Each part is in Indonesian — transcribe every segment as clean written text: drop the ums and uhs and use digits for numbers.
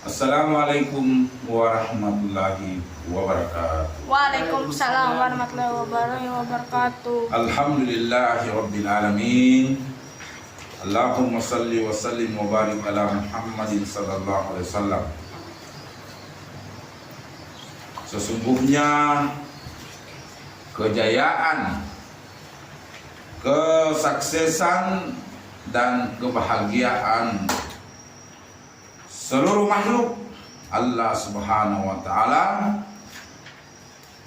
Assalamualaikum warahmatullahi wabarakatuh. Waalaikumsalam warahmatullahi wabarakatuh. Alhamdulillahi rabbil alamin. Allahumma salli wa sallim wa barik ala Muhammadin sallallahu alaihi wasallam. Sesungguhnya kejayaan, kesuksesan dan kebahagiaan seluruh makhluk Allah Subhanahu wa taala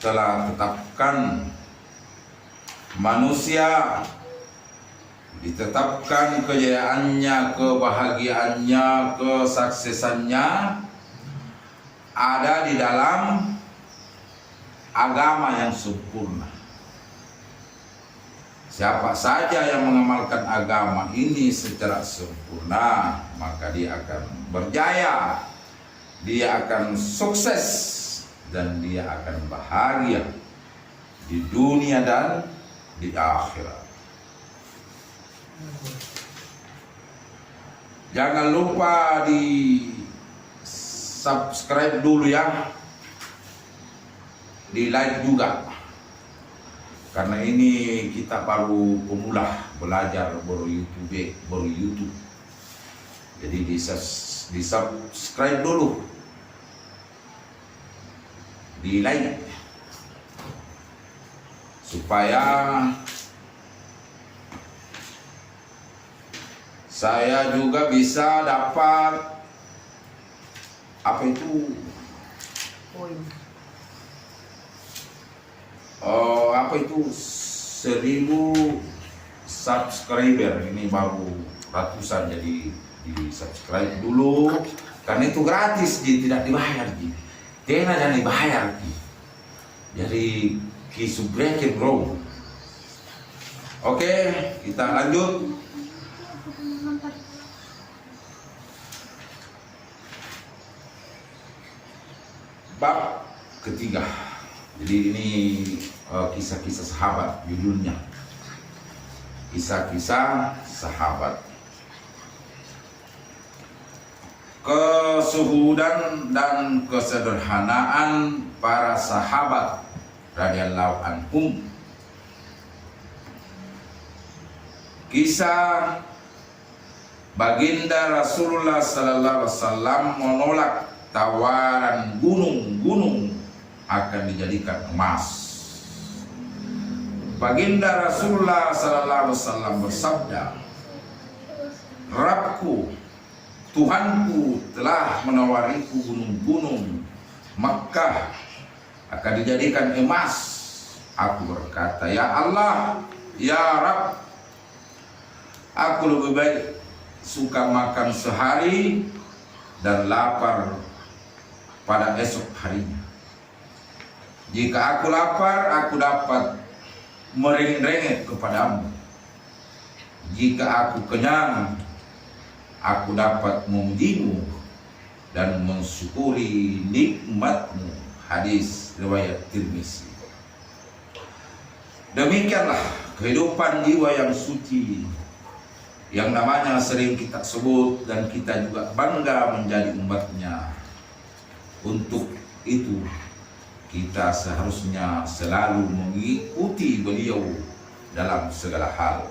telah tetapkan. Manusia ditetapkan kejayaannya, kebahagiaannya, kesuksesannya ada di dalam agama yang sempurna. Siapa saja yang mengamalkan agama ini secara sempurna, maka dia akan berjaya, dia akan sukses, dan dia akan bahagia di dunia dan di akhirat. Jangan lupa di subscribe dulu ya, di like juga. Karena ini kita baru pemula belajar baru YouTube. Jadi di subscribe dulu, di like, supaya saya juga bisa dapat apa itu Poin. 1000 subscriber. Ini baru ratusan, jadi di subscribe dulu karena itu gratis, jadi tidak dibayar, tidak dan dibayar. Jadi kisubreke bro. Oke, kita lanjut. Bab ketiga. Jadi ini kisah-kisah sahabat, judulnya kisah-kisah sahabat. Kesuhudan dan kesederhanaan para sahabat radhiyallahu anhum. Kisah baginda Rasulullah sallallahu alaihi wasallam menolak tawaran gunung-gunung akan dijadikan emas. Baginda Rasulullah sallallahu alaihi wasallam bersabda, "Rabbku, Tuhanku telah menawariku gunung-gunung Makkah akan dijadikan emas." Aku berkata, "Ya Allah, ya Rabb, aku lebih baik suka makan sehari dan lapar pada esok harinya. Jika aku lapar, aku dapat merengek-rengek kepadamu. Jika aku kenyang, aku dapat memujimu dan mensyukuri nikmatmu." Hadis riwayat Tirmizi. Demikianlah kehidupan jiwa yang suci, yang namanya sering kita sebut dan kita juga bangga menjadi umatnya. Untuk itu kita seharusnya selalu mengikuti beliau dalam segala hal.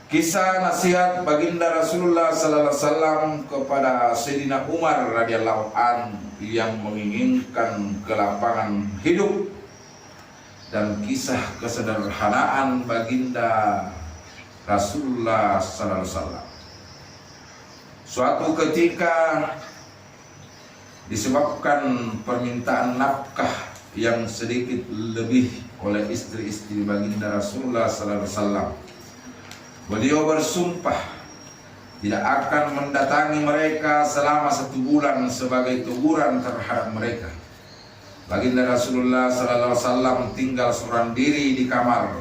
Kisah nasihat baginda Rasulullah sallallahu alaihi wasallam kepada Sayyidina Umar radhiyallahu an yang menginginkan kelapangan hidup, dan kisah kesederhanaan baginda Rasulullah sallallahu alaihi wasallam. Suatu ketika, disebabkan permintaan nafkah yang sedikit lebih oleh istri-istri baginda Rasulullah sallallahu alaihi wasallam, beliau bersumpah tidak akan mendatangi mereka selama 1 bulan sebagai teguran terhadap mereka. Baginda Rasulullah sallallahu alaihi wasallam tinggal seorang diri di kamar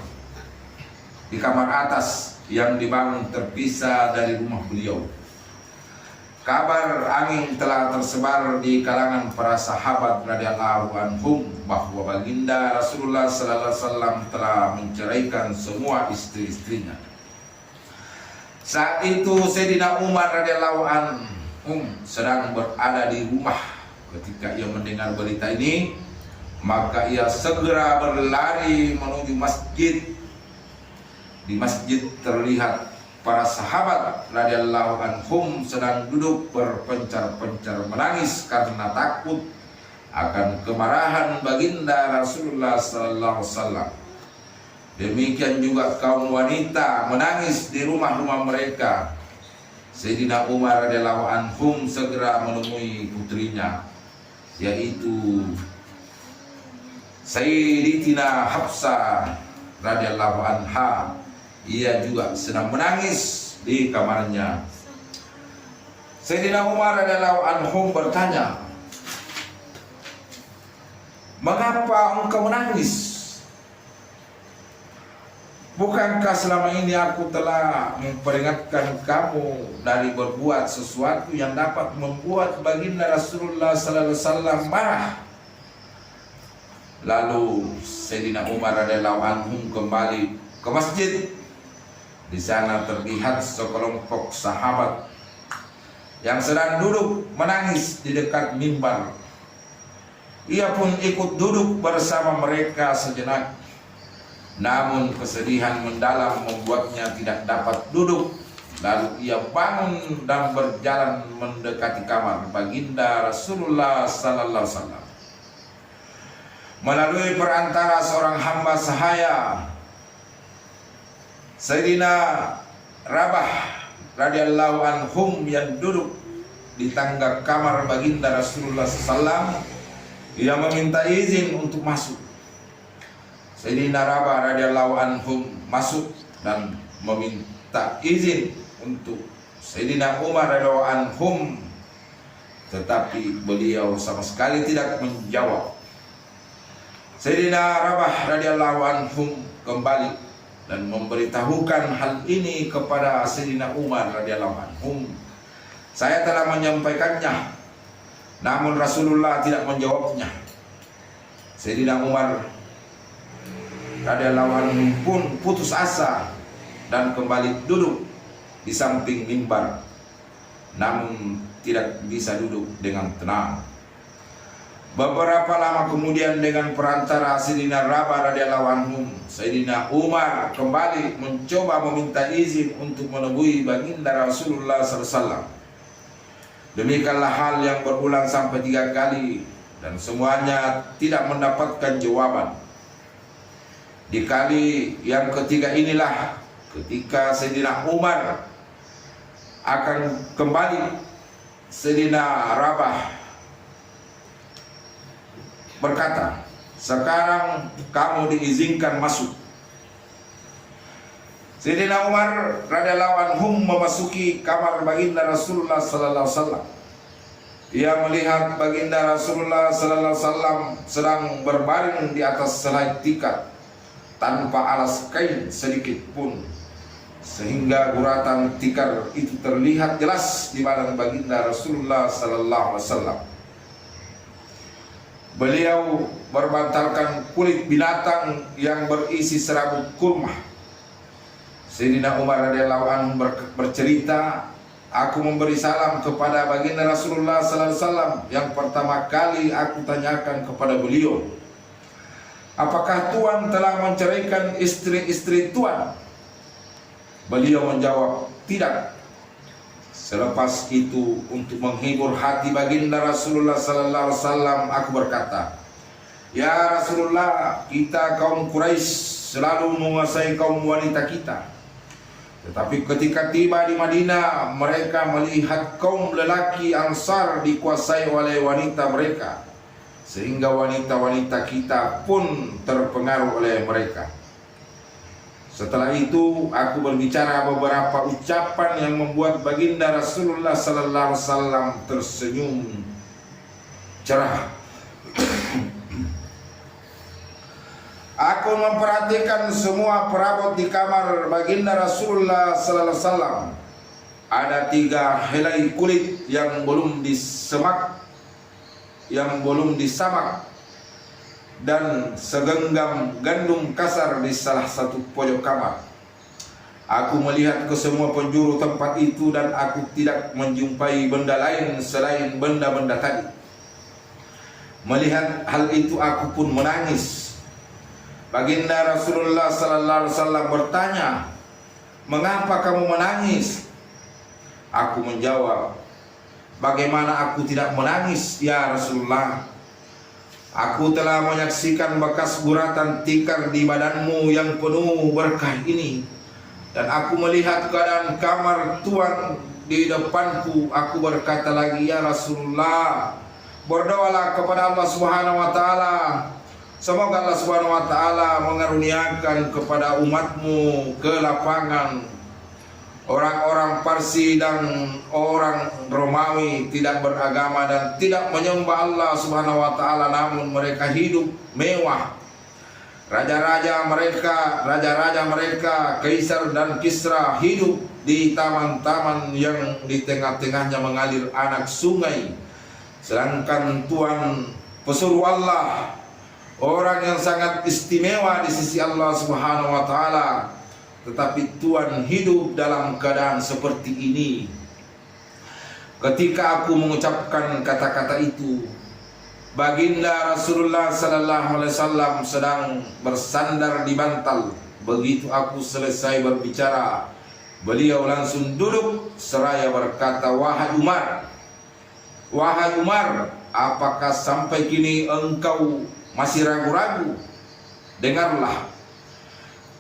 atas yang dibangun terpisah dari rumah beliau. Kabar angin telah tersebar di kalangan para sahabat radhiyallahu anhum bahwa baginda Rasulullah sallallahu alaihi wasallam telah menceraikan semua istri-istrinya. Saat itu Sayyidina Umar radhiyallahu an sedang berada di rumah. Ketika ia mendengar berita ini, maka ia segera berlari menuju masjid. Di masjid terlihat para sahabat radhiyallahu anhum sedang duduk berpencar-pencar menangis karena takut akan kemarahan baginda Rasulullah sallallahu alaihi wasallam. Demikian juga kaum wanita menangis di rumah-rumah mereka. Sayyidina Umar radhiyallahu anhum segera menemui putrinya, yaitu Sayyidatina Hafsah radhiyallahu anha. Ia juga sedang menangis di kamarnya. Sayyidina Umar radhiyallahu anhum bertanya, "Mengapa engkau menangis? Bukankah selama ini aku telah memperingatkan kamu dari berbuat sesuatu yang dapat membuat baginda Rasulullah sallallahu alaihi wasallam marah?" Lalu Sayyidina Umar radhiyallahu anhu kembali ke masjid. Di sana terlihat sekelompok sahabat yang sedang duduk menangis di dekat mimbar. Ia pun ikut duduk bersama mereka sejenak. Namun kesedihan mendalam membuatnya tidak dapat duduk. Lalu ia bangun dan berjalan mendekati kamar baginda Rasulullah sallallahu alaihi wasallam. Melalui perantara seorang hamba sahaya, Sayyidina Rabah radhiyallahu anhum yang duduk di tangga kamar baginda Rasulullah sallallahu alaihi wasallam, ia meminta izin untuk masuk. Sayyidina Rabah radhiyallahu anhum masuk dan meminta izin untuk Sayyidina Umar radhiyallahu anhum, tetapi beliau sama sekali tidak menjawab. Sayyidina Rabah radhiyallahu anhum kembali dan memberitahukan hal ini kepada Sayyidina Umar radhiyallahu anhum. "Saya telah menyampaikannya, namun Rasulullah tidak menjawabnya." Sayyidina Umar radhiyallahu anhu pun putus asa dan kembali duduk di samping mimbar, namun tidak bisa duduk dengan tenang. Beberapa lama kemudian dengan perantara Sayyidina Rabah radhiyallahu anhu, Sayyidina Umar kembali mencoba meminta izin untuk menemui baginda Rasulullah sallallahu alaihi wasallam. Demikianlah hal yang berulang sampai 3 kali dan semuanya tidak mendapatkan jawaban. Di kali yang ketiga inilah ketika Sayyidina Umar akan kembali, Sayyidina Rabah berkata, "Sekarang kamu diizinkan masuk." Sayyidina Umar radhiyallahu anhu memasuki kamar baginda Rasulullah sallallahu alaihi wasallam. Ia melihat baginda Rasulullah sallallahu alaihi wasallam sedang berbaring di atas selai tikar tanpa alas kain sedikit pun, sehingga guratan tikar itu terlihat jelas di badan baginda Rasulullah sallallahu alaihi wasallam. Beliau berbantalkan kulit binatang yang berisi serabut kurma. Sayyidina Umar radhiyallahu anhu bercerita, "Aku memberi salam kepada baginda Rasulullah sallallahu alaihi wasallam. Yang pertama kali aku tanyakan kepada beliau, 'Apakah Tuan telah menceraikan istri-istri Tuan?' Beliau menjawab, 'Tidak.' Selepas itu, untuk menghibur hati baginda Rasulullah sallallahu alaihi wasallam, aku berkata, 'Ya Rasulullah, kita kaum Quraisy selalu menguasai kaum wanita kita. Tetapi ketika tiba di Madinah, mereka melihat kaum lelaki Ansar dikuasai oleh wanita mereka, sehingga wanita-wanita kita pun terpengaruh oleh mereka. Setelah itu aku berbicara beberapa ucapan yang membuat baginda Rasulullah sallallahu alaihi wasallam tersenyum cerah. Aku memperhatikan semua perabot di kamar baginda Rasulullah sallallahu alaihi wasallam. Ada 3 helai kulit yang belum disamak dan segenggam gandum kasar di salah satu pojok kamar. Aku melihat ke semua penjuru tempat itu dan aku tidak menjumpai benda lain selain benda-benda tadi. Melihat hal itu aku pun menangis. Baginda Rasulullah sallallahu alaihi wasallam bertanya, "Mengapa kamu menangis?" Aku menjawab, "Bagaimana aku tidak menangis, ya Rasulullah? Aku telah menyaksikan bekas guratan tikar di badanmu yang penuh berkah ini. Dan aku melihat keadaan kamar Tuhan di depanku. Aku berkata lagi, ya Rasulullah, berdoalah kepada Allah Subhanahu wa taala. Semoga Allah Subhanahu wa taala mengaruniakan kepada umatmu kelapangan. Orang-orang Parsi dan orang Romawi tidak beragama dan tidak menyembah Allah Subhanahu wa taala, namun mereka hidup mewah. Raja-raja mereka, Kaisar dan Kisra, hidup di taman-taman yang di tengah-tengahnya mengalir anak sungai. Sedangkan Tuhan pesuruh Allah, orang yang sangat istimewa di sisi Allah Subhanahu wa taala, tetapi Tuhan hidup dalam keadaan seperti ini. Ketika aku mengucapkan kata-kata itu, Baginda Rasulullah sallallahu alaihi wasallam sedang bersandar di bantal. Begitu aku selesai berbicara, beliau langsung duduk seraya berkata, wahai Umar, apakah sampai kini engkau masih ragu-ragu? Dengarlah,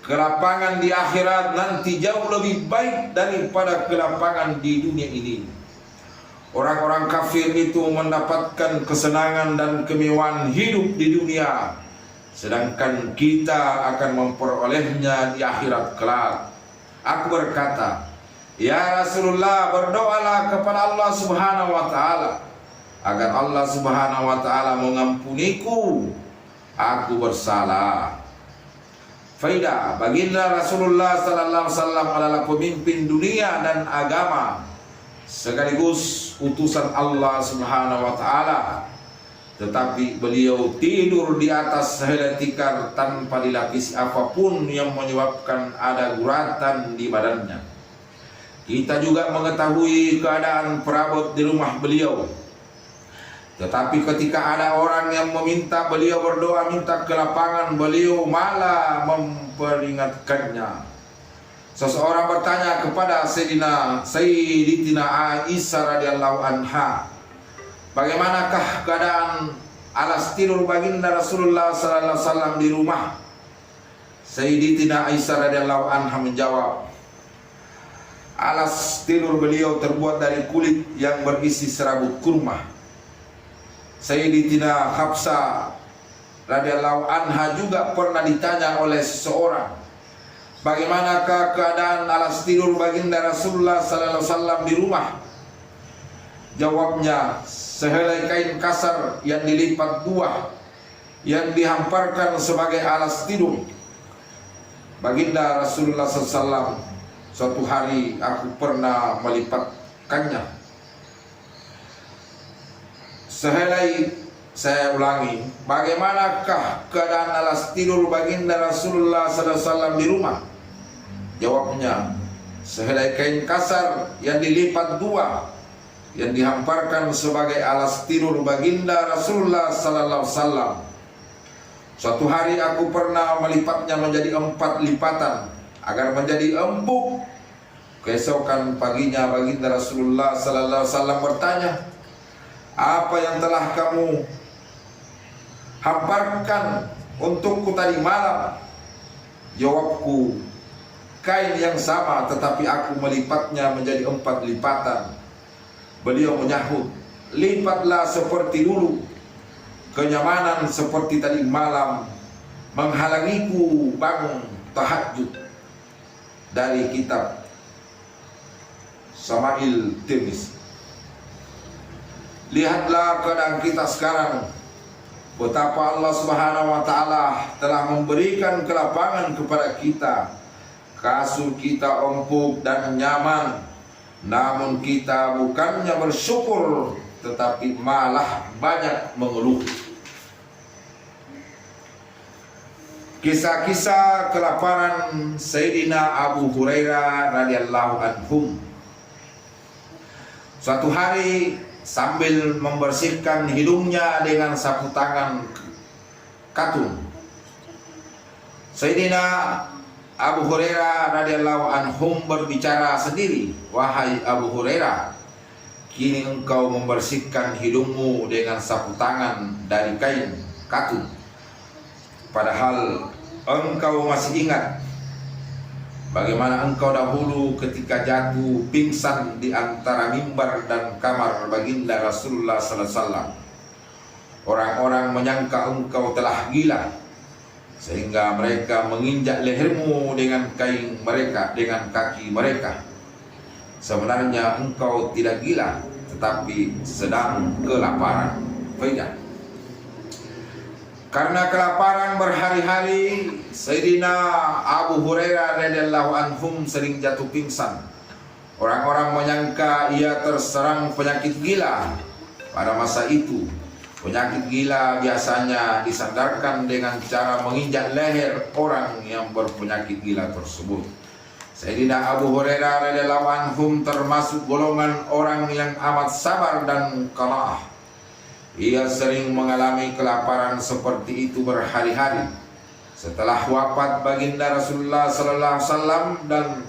kelapangan di akhirat nanti jauh lebih baik daripada kelapangan di dunia ini. Orang-orang kafir itu mendapatkan kesenangan dan kemewahan hidup di dunia, sedangkan kita akan memperolehnya di akhirat kelak. Aku berkata, ya Rasulullah, berdoalah kepada Allah Subhanahu wa taala agar Allah Subhanahu wa taala mengampuniku. Aku bersalah. Faidah, baginda Rasulullah sallallahu alaihi wasallam adalah pemimpin dunia dan agama, sekaligus utusan Allah Subhanahu wa taala, tetapi beliau tidur di atas sehelai tikar tanpa dilapisi apapun yang menyebabkan ada guratan di badannya. Kita juga mengetahui keadaan perabot di rumah beliau, tetapi ketika ada orang yang meminta beliau berdoa minta kelapangan, beliau malah memperingatkannya. Seseorang bertanya kepada Sayyidatina Aisyah radhiyallahu anha, bagaimanakah keadaan alas tidur baginda Rasulullah sallallahu alaihi wasallam di rumah? Sayyidatina Aisyah radhiyallahu anha menjawab, alas tidur beliau terbuat dari kulit yang berisi serabut kurma. Sayyidatina Hafsah radhiyallahu anha juga pernah ditanya oleh seseorang, bagaimanakah keadaan alas tidur baginda Rasulullah sallallahu alaihi wasallam di rumah? Jawabnya, sehelai kain kasar yang dilipat dua yang dihamparkan sebagai alas tidur. Baginda Rasulullah sallallahu alaihi wasallam, suatu hari aku pernah melipatkannya. Saya ulangi, bagaimanakah keadaan alas tidur baginda Rasulullah sallallahu alaihi wasallam di rumah? Jawabnya, sehelai kain kasar yang dilipat dua yang dihamparkan sebagai alas tidur baginda Rasulullah sallallahu alaihi wasallam. Suatu hari aku pernah melipatnya menjadi 4 lipatan agar menjadi empuk. Keesokan paginya baginda Rasulullah sallallahu alaihi wasallam bertanya, apa yang telah kamu hamparkan untukku tadi malam? Jawabku, kain yang sama, tetapi aku melipatnya menjadi 4 lipatan. Beliau menyahut, lipatlah seperti dulu. Kenyamanan seperti tadi malam menghalangiku bangun tahajud. Dari kitab Syama'il Tirmizi. Lihatlah keadaan kita sekarang, betapa Allah Subhanahu wa taala telah memberikan kelapangan kepada kita. Kasur kita empuk dan nyaman, namun kita bukannya bersyukur, tetapi malah banyak mengeluh. Kisah-kisah kelaparan Sayyidina Abu Hurairah radhiyallahu anhu. Suatu hari sambil membersihkan hidungnya dengan sapu tangan katun, Sayyidina Abu Hurairah radhiyallahu anhu berbicara sendiri, "Wahai Abu Hurairah, kini engkau membersihkan hidungmu dengan sapu tangan dari kain katun, padahal engkau masih ingat bagaimana engkau dahulu ketika jatuh pingsan di antara mimbar dan kamar baginda Rasulullah sallallahu alaihi wasallam. Orang-orang menyangka engkau telah gila sehingga mereka menginjak lehermu dengan kain mereka, dengan kaki mereka. Sebenarnya engkau tidak gila, tetapi sedang kelaparan." Faidah. Karena kelaparan berhari-hari, Sayyidina Abu Hurairah radhiyallahu anhum sering jatuh pingsan. Orang-orang menyangka ia terserang penyakit gila. Pada masa itu, penyakit gila biasanya disandarkan dengan cara menginjak leher orang yang berpenyakit gila tersebut. Sayyidina Abu Hurairah radhiyallahu anhum termasuk golongan orang yang amat sabar dan qanaah. Ia sering mengalami kelaparan seperti itu berhari-hari. Setelah wafat baginda Rasulullah sallallahu alaihi wasallam dan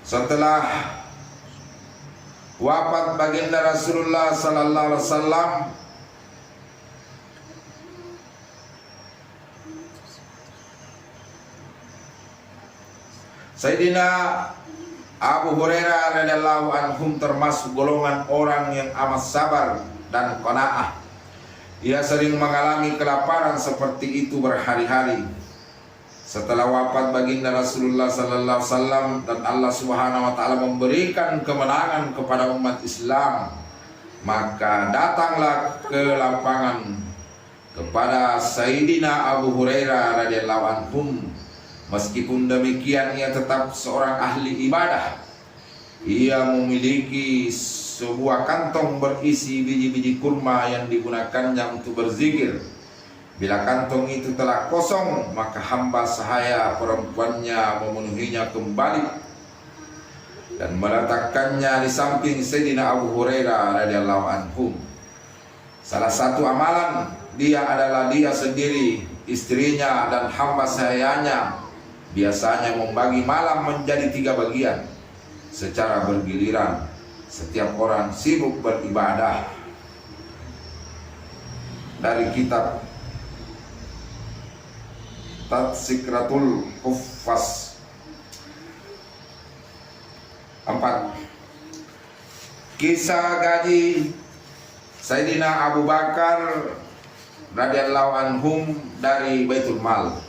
setelah wafat baginda Rasulullah sallallahu alaihi wasallam, Sayyidina Abu Hurairah radhiyallahu anhum termasuk golongan orang yang amat sabar dan qanaah. Ia sering mengalami kelaparan seperti itu berhari-hari. Setelah wafat baginda Rasulullah sallallahu alaihi wasallam dan Allah Subhanahu wa taala memberikan kemenangan kepada umat Islam, maka datanglah kelapangan kepada Sayyidina Abu Hurairah radhiyallahu anhum. Meskipun demikian, ia tetap seorang ahli ibadah. Ia memiliki sebuah kantong berisi biji-biji kurma yang digunakannya untuk berzikir. Bila kantong itu telah kosong, maka hamba sahaya perempuannya memenuhinya kembali dan meletakkannya di samping Sayyidina Abu Hurairah radhiyallahu anhu. Salah satu amalan dia adalah dia sendiri, istrinya dan hamba sahayanya biasanya membagi malam menjadi 3 bagian secara bergiliran. Setiap orang sibuk beribadah. Dari kitab Tadsikratul Huffaz 4. Kisah gaji Sayyidina Abu Bakar radhiyallahu anhum dari Baitul Mal.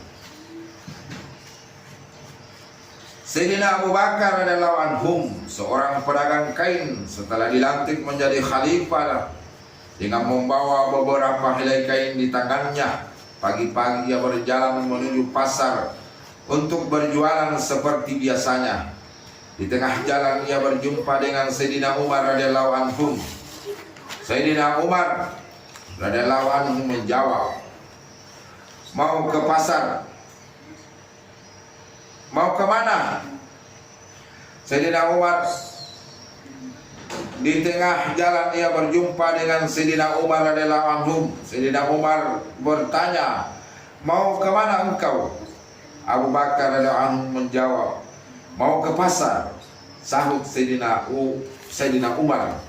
Sayyidina Abu Bakar radhiyallahu anhum, seorang pedagang kain, setelah dilantik menjadi khalifah dengan membawa beberapa helai kain di tangannya, pagi-pagi ia berjalan menuju pasar untuk berjualan seperti biasanya. Di tengah jalan ia berjumpa dengan Sayyidina Umar radhiyallahu anhum. Sayyidina Umar radhiyallahu anhu menjawab, "Mau ke pasar? Mau ke mana?" Sayyidina Umar, di tengah jalan ia berjumpa dengan Sayyidina Umar radhiyallahu anhu. Sayyidina Umar bertanya, "Mau ke mana engkau?" Abu Bakar radhiyallahu anhu menjawab, "Mau ke pasar." Sahut Sayyidina Umar,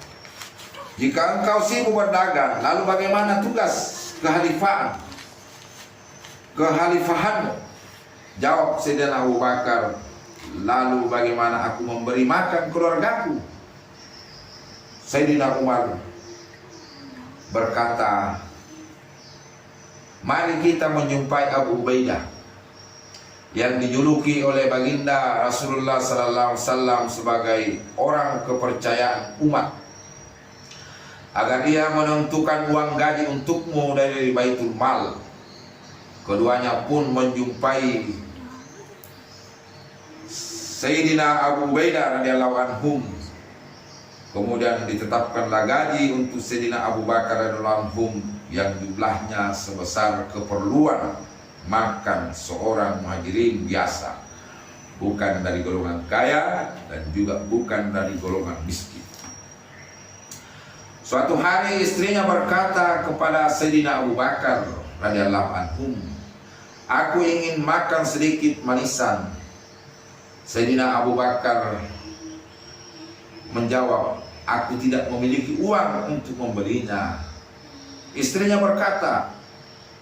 "Jika engkau sibuk berdagang, lalu bagaimana tugas kehalifahanmu?" Jawab Sayyidina Abu Bakar, "Lalu bagaimana aku memberi makan keluargaku?" Sayyidina Umar berkata, "Mari kita menjumpai Abu Ubaidah yang dijuluki oleh baginda Rasulullah sallallahu alaihi wasallam sebagai orang kepercayaan umat, agar ia menentukan uang gaji untukmu dari Baitul Mal." Keduanya pun menjumpai Sayyidina Abu Ubaidah radhiyallahu anhum. Kemudian ditetapkanlah gaji untuk Sayyidina Abu Bakar radhiyallahu anhum yang jumlahnya sebesar keperluan makan seorang muhajirin biasa, bukan dari golongan kaya dan juga bukan dari golongan miskin. Suatu hari istrinya berkata kepada Sayyidina Abu Bakar radhiyallahu anhu, "Aku ingin makan sedikit manisan." Sayyidina Abu Bakar menjawab, "Aku tidak memiliki uang untuk membelinya." Istrinya berkata,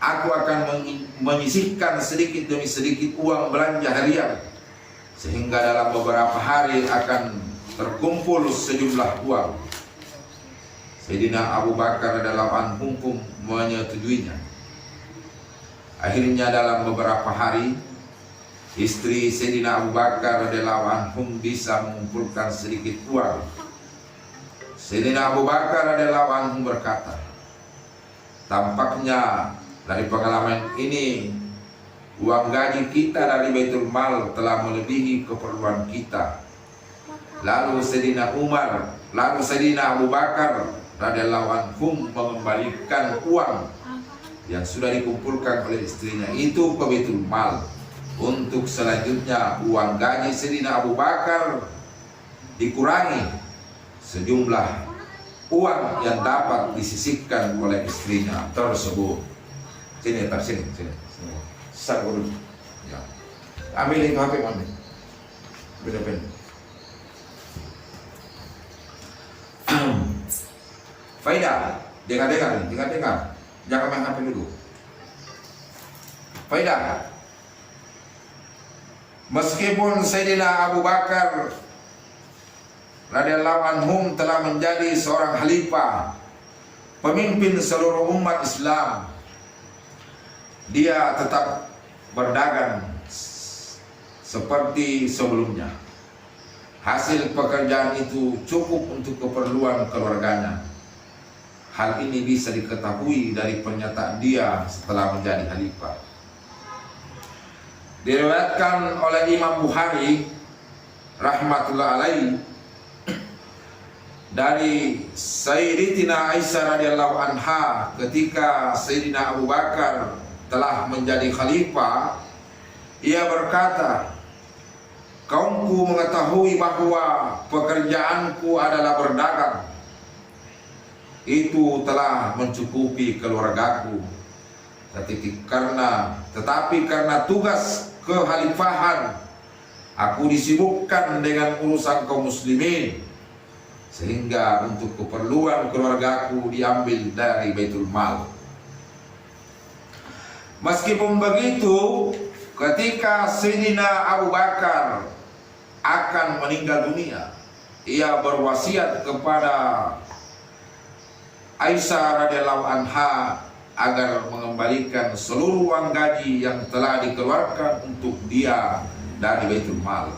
"Aku akan menyisihkan sedikit demi sedikit uang belanja harian, sehingga dalam beberapa hari akan terkumpul sejumlah uang." Sayyidina Abu Bakar radhiyallahu anhu menyetujuinya. Akhirnya dalam beberapa hari, istri Sayyidina Abu Bakar radhiyallahu anhu bisa mengumpulkan sedikit uang. Sayyidina Abu Bakar radhiyallahu anhu berkata, "Tampaknya dari pengalaman ini, uang gaji kita dari Baitul Mal telah melebihi keperluan kita." Lalu Sayyidina Abu Bakar radhiyallahu anhu mengembalikan uang yang sudah dikumpulkan oleh istrinya itu ke Baitul Mal. Untuk selanjutnya uang gaji Sayyidina Abu Bakar dikurangi sejumlah uang yang dapat disisihkan oleh istrinya tersebut. Sini. Sat dulu. Ya. Ambil itu HP mana? Beda-beda. Faidah, dengar. Jangan main HP dulu. Faidah. Meskipun Sayyidina Abu Bakar radhiyallahu anhum telah menjadi seorang khalifah, pemimpin seluruh umat Islam, dia tetap berdagang seperti sebelumnya. Hasil pekerjaan itu cukup untuk keperluan keluarganya. Hal ini bisa diketahui dari pernyataan dia setelah menjadi khalifah. Diriwayatkan oleh Imam Bukhari rahmatullah alaihi dari Sayyidatina Aisyah radhiyallahu anha, ketika Sayyidina Abu Bakar telah menjadi khalifah, ia berkata, "Kaumku mengetahui bahwa pekerjaanku adalah berdagang. Itu telah mencukupi keluargaku. Tetapi karena tugas kekhalifahan, aku disibukkan dengan urusan kaum muslimin, sehingga untuk keperluan keluargaku diambil dari Baitul Mal." Meskipun begitu, ketika Sayyidina Abu Bakar akan meninggal dunia, ia berwasiat kepada Aisyah radhiyallahu anha agar mengembalikan seluruh uang gaji yang telah dikeluarkan untuk dia dari Baitul Mal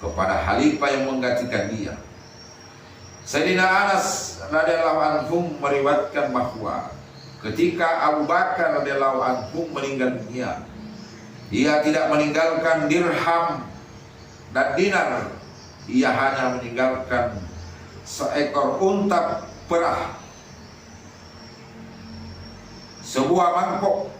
kepada khalifah yang menggantikan dia. Sayyidina Anas radhiyallahu anhu meriwayatkan bahwa ketika Abu Bakar radhiyallahu anhu meninggal dunia, ia tidak meninggalkan dirham dan dinar. Ia hanya meninggalkan seekor unta perah, sebuah mangkok,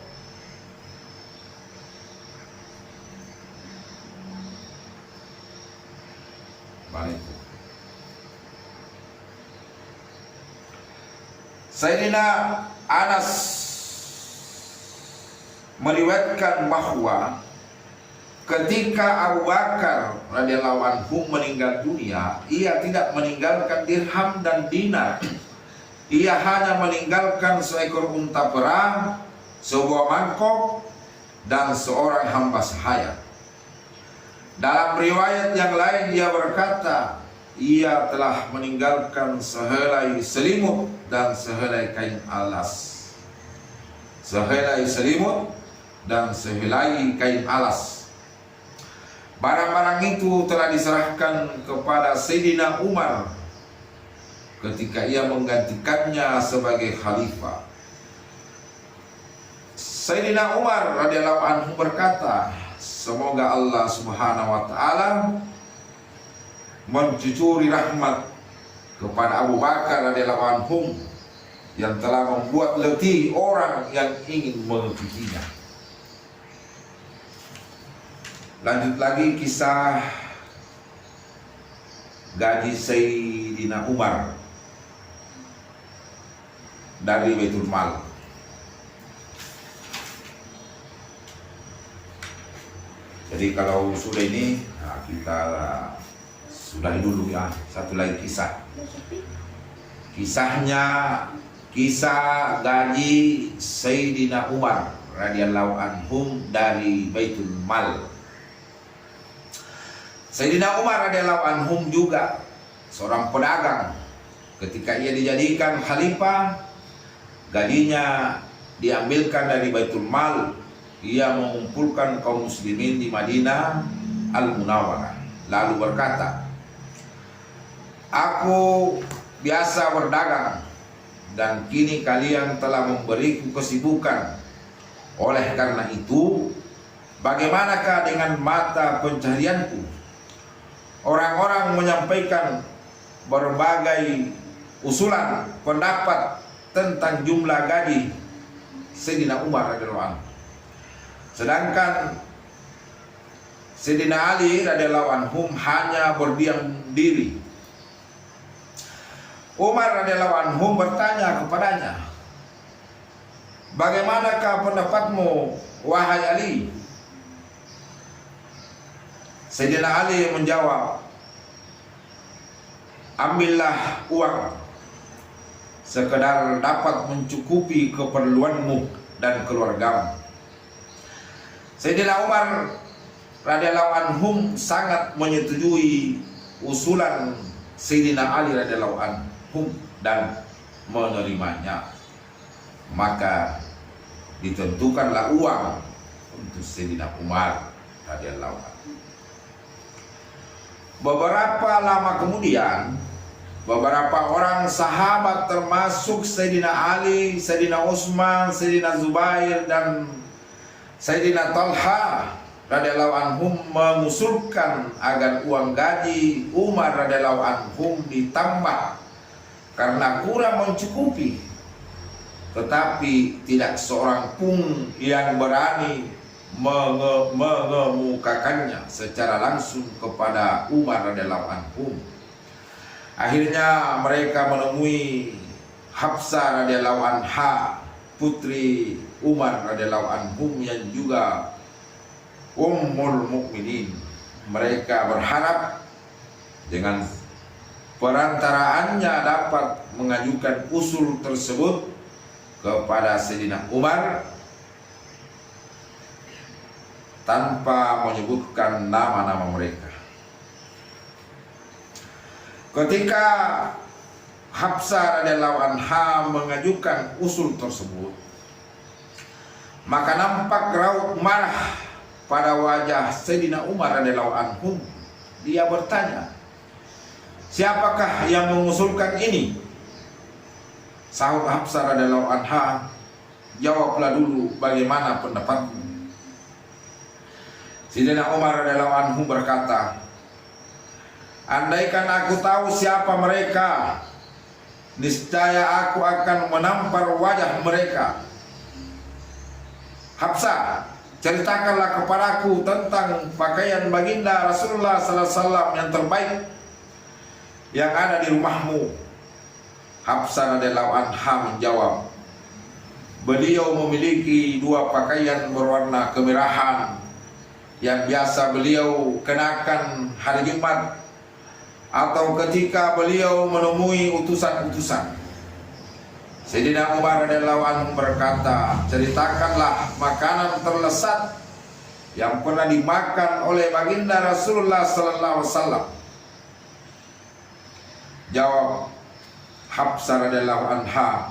Sayyidina Anas meriwayatkan bahwa ketika Abu Bakar radhiyallahu anhu meninggal dunia, ia tidak meninggalkan dirham dan dinar. Ia hanya meninggalkan seekor unta perah, sebuah mangkok, dan seorang hamba sahaya. Dalam riwayat yang lain ia berkata, ia telah meninggalkan sehelai selimut dan sehelai kain alas. Sehelai selimut dan sehelai kain alas. Barang-barang itu telah diserahkan kepada Sayyidina Umar ketika ia menggantikannya sebagai khalifah. Sayyidina Umar radhiyallahu anhu berkata, semoga Allah Subhanahu wa taala mencucuri rahmat kepada Abu Bakar radhiyallahu anhu yang telah membuat letih orang yang ingin mengikutinya. Lanjut lagi kisah gaji Sayyidina Umar dari Baitul Mal. Jadi kalau sudah ini, nah kita sudahi dulu ya. Satu lagi kisah. Kisahnya kisah gaji Sayyidina Umar radhiyallahu anhum dari Baitul Mal. Sayyidina Umar radhiyallahu anhum juga seorang pedagang. Ketika ia dijadikan khalifah, gajinya diambilkan dari Baitul Mal. Ia mengumpulkan kaum muslimin di Madinah Al-Munawwarah, lalu berkata, "Aku biasa berdagang dan kini kalian telah memberiku kesibukan. Oleh karena itu, bagaimanakah dengan mata pencaharianku?" Orang-orang menyampaikan berbagai usulan pendapat tentang jumlah gaji Sayyidina Umar radhiyallahu anhu. Sedangkan Sayyidina Ali radhiyallahu anhum hanya berdiam diri. Umar radhiyallahu anhum bertanya kepadanya, "Bagaimanakah pendapatmu, wahai Ali?" Sayyidina Ali menjawab, "Ambillah uang sekedar dapat mencukupi keperluanmu dan keluargamu." Sayyidina Umar radhiyallahu anhum sangat menyetujui usulan Sayyidina Ali radhiyallahu anhum dan menerimanya. Maka ditentukanlah uang untuk Sayyidina Umar radhiyallahu anhu. Beberapa lama kemudian, beberapa orang sahabat termasuk Sayyidina Ali, Sayyidina Utsman, Sayyidina Zubair dan Sayyidina Talha radhiyallahu anhum mengusulkan agar uang gaji Umar radhiyallahu anhum ditambah karena kurang mencukupi. Tetapi tidak seorang pun yang berani mengemukakannya secara langsung kepada Umar radhiyallahu anhu. Akhirnya mereka menemui Hafsah radhiyallahu anha, putri Umar radhiyallahu anhum yang juga Ummul Mukminin. Mereka berharap dengan perantaraannya dapat mengajukan usul tersebut kepada Sayyidina Umar tanpa menyebutkan nama-nama mereka. Ketika Hafsah radhiyallahu anha mengajukan usul tersebut, maka nampak raut marah pada wajah Sayyidina Umar radhiyallahu anhu. Dia bertanya, "Siapakah yang mengusulkan ini?" Sahut Hafsah radhiyallahu anha, "Jawablah dulu bagaimana pendapatmu." Sayyidina Umar radhiyallahu anhu berkata, "Andaikan aku tahu siapa mereka, niscaya aku akan menampar wajah mereka. Hafsah, ceritakanlah kepadaku tentang pakaian baginda Rasulullah sallallahu alaihi wasallam yang terbaik yang ada di rumahmu." Hafsah radhiyallahu anha menjawab, "Beliau memiliki dua pakaian berwarna kemerahan yang biasa beliau kenakan hari Jumat atau ketika beliau menemui utusan-utusan." Sayyidina Umar radhiyallahu anhu berkata, "Ceritakanlah makanan terlezat yang pernah dimakan oleh baginda Rasulullah sallallahu alaihi wasallam." Jawab Hafsah radhiyallahu anha,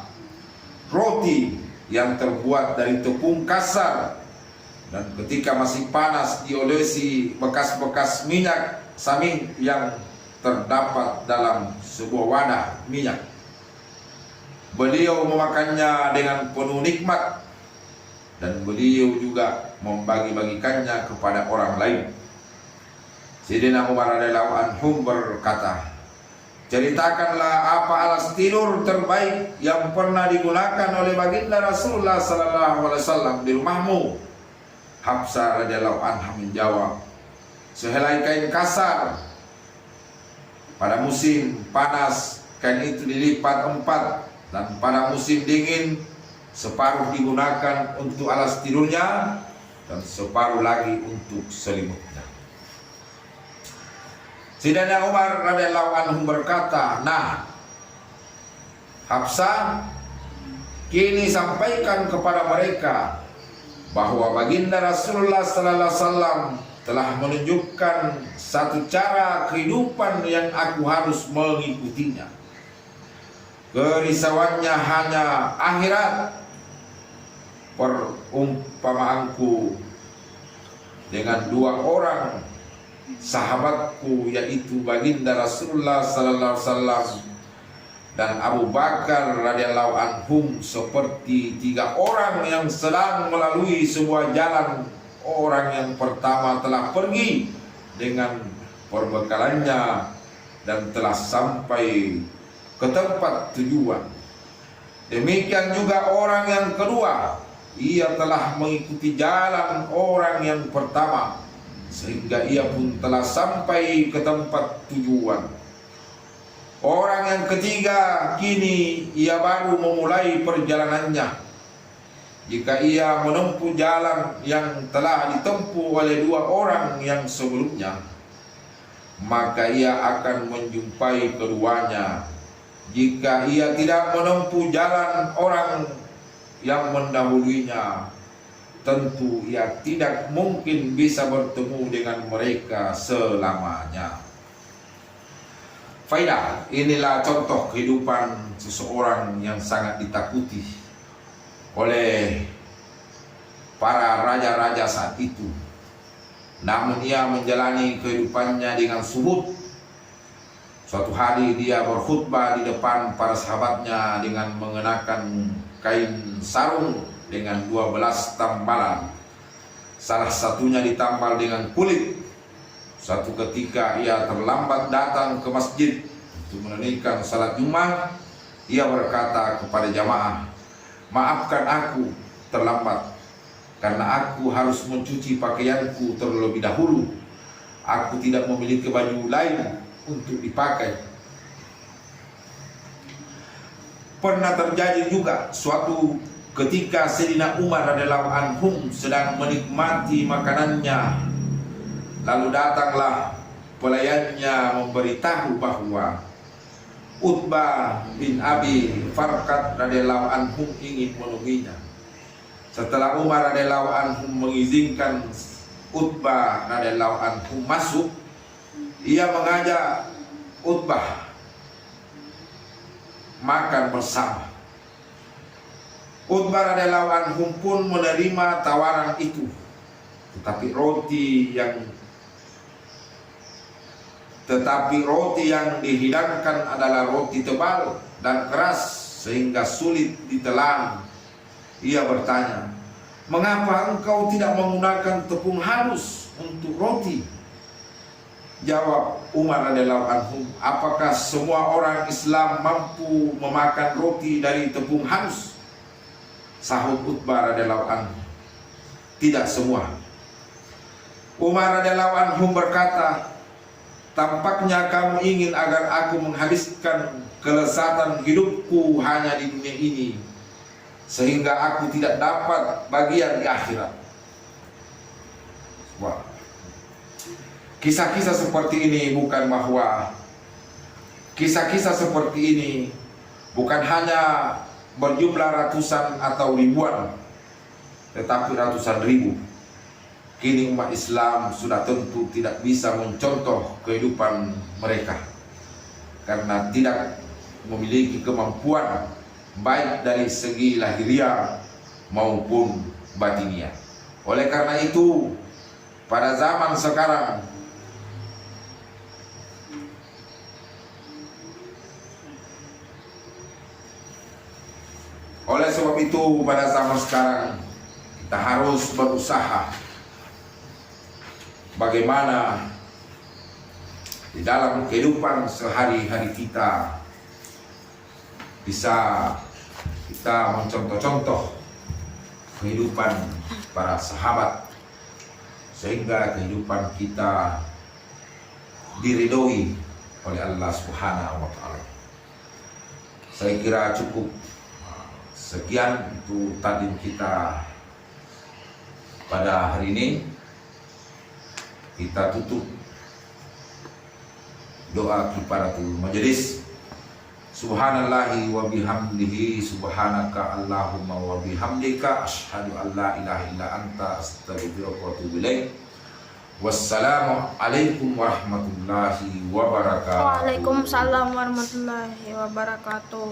"Roti yang terbuat dari tepung kasar dan ketika masih panas diolesi bekas-bekas minyak samin yang terdapat dalam sebuah wadah minyak. Beliau memakannya dengan penuh nikmat dan beliau juga membagi-bagikannya kepada orang lain." Sayyidina Umar radhiyallahu anhu berkata, ceritakanlah apa alas tidur terbaik yang pernah digunakan oleh baginda Rasulullah sallallahu alaihi wasallam di rumahmu. Hafsah radhiyallahu anha menjawab, sehelai kain kasar. Pada musim panas kain itu dilipat 4, dan pada musim dingin separuh digunakan untuk alas tidurnya dan separuh lagi untuk selimutnya. Sayyidina Umar radhiyallahu anhu berkata, "Nah, Hafsah, kini sampaikan kepada mereka bahwa baginda Rasulullah sallallahu alaihi wasallam telah menunjukkan satu cara kehidupan yang aku harus mengikutinya. Kerisauannya hanya akhirat. Perumpamaanku dengan 2 orang sahabatku, yaitu baginda Rasulullah sallallahu alaihi wasallam dan Abu Bakar radhiyallahu anhum, seperti 3 orang yang sedang melalui sebuah jalan. Orang yang pertama telah pergi dengan perbekalannya dan telah sampai ke tempat tujuan. Demikian juga orang yang kedua, ia telah mengikuti jalan orang yang pertama sehingga ia pun telah sampai ke tempat tujuan. Orang yang ketiga, kini ia baru memulai perjalanannya. Jika ia menempuh jalan yang telah ditempuh oleh 2 orang yang sebelumnya, maka ia akan menjumpai keduanya. Jika ia tidak menempuh jalan orang yang mendahulunya, tentu ia tidak mungkin bisa bertemu dengan mereka selamanya." Faidah, inilah contoh kehidupan seseorang yang sangat ditakuti oleh para raja-raja saat itu. Namun ia menjalani kehidupannya dengan subut. Suatu hari dia berkhutbah di depan para sahabatnya dengan mengenakan kain sarung dengan 12 tambalan. Salah satunya ditambal dengan kulit. Suatu ketika ia terlambat datang ke masjid untuk menunaikan salat Jumat. Ia berkata kepada jamaah, "Maafkan aku terlambat, karena aku harus mencuci pakaianku terlebih dahulu. Aku tidak memiliki baju lain untuk dipakai." Pernah terjadi juga suatu ketika Sayyidina Umar radhiyallahu anhum sedang menikmati makanannya. Lalu datanglah pelayannya memberitahu bahwa Utbah bin Abi Farqad radhiyallahu anhum ingin menemuinya. Setelah Umar radhiyallahu anhum mengizinkan Utbah radhiyallahu anhum masuk, ia mengajak Utbah makan bersama. Utbah radhiyallahu anhum pun menerima tawaran itu, tetapi roti yang dihidangkan adalah roti tebal dan keras sehingga sulit ditelan. Ia bertanya, "Mengapa engkau tidak menggunakan tepung halus untuk roti?" Jawab Umar radhiyallahu anhu, "Apakah semua orang Islam mampu memakan roti dari tepung halus?" Sahut Utbah radhiyallahu anhu, "Tidak semua." Umar radhiyallahu anhu berkata, "Tampaknya kamu ingin agar aku menghabiskan kelezatan hidupku hanya di dunia ini, sehingga aku tidak dapat bagian di akhirat." Wah. Kisah-kisah seperti ini bukan hanya berjumlah ratusan atau ribuan, tetapi ratusan ribu. Kini umat Islam sudah tentu tidak bisa mencontoh kehidupan mereka karena tidak memiliki kemampuan baik dari segi lahiriah maupun batiniah. Oleh karena itu, pada zaman sekarang kita harus berusaha bagaimana di dalam kehidupan sehari-hari kita bisa kita mencontoh-contoh kehidupan para sahabat sehingga kehidupan kita diridhoi oleh Allah Subhanahu wa taala. Saya kira cukup sekian untuk takdim kita pada hari ini. Kita tutup doa kifaratul majelis. Subhanallahi wa bihamdihi, subhanaka Allahumma wa bihamdika, asyhadu an la ilaha illa anta, astaghfiruka wa atubu ilaik. Wassalamu alaikum warahmatullahi wabarakatuh. Waalaikumsalam warahmatullahi wabarakatuh.